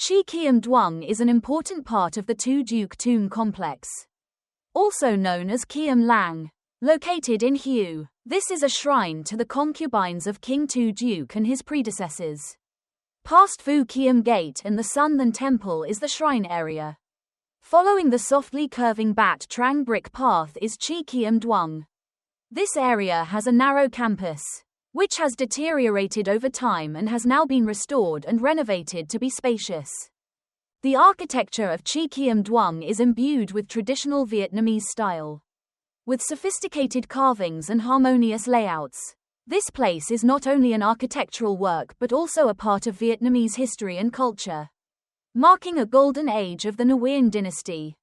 Chi Khiem Duong is an important part of the Tu Duc Tomb complex, also known as Khiem Lang, located in Hue. This is a shrine to the concubines of King Tu Duc and his predecessors. Past Vu Khiem Gate and the Sun Temple is the shrine area. Following the softly curving Bat Trang brick path is Chi Khiem Duong. This area has a narrow campus, which has deteriorated over time and has now been restored and renovated to be spacious. The architecture of Chi Khiem Duong is imbued with traditional Vietnamese style, with sophisticated carvings and harmonious layouts. This place is not only an architectural work but also a part of Vietnamese history and culture, marking a golden age of the Nguyen Dynasty.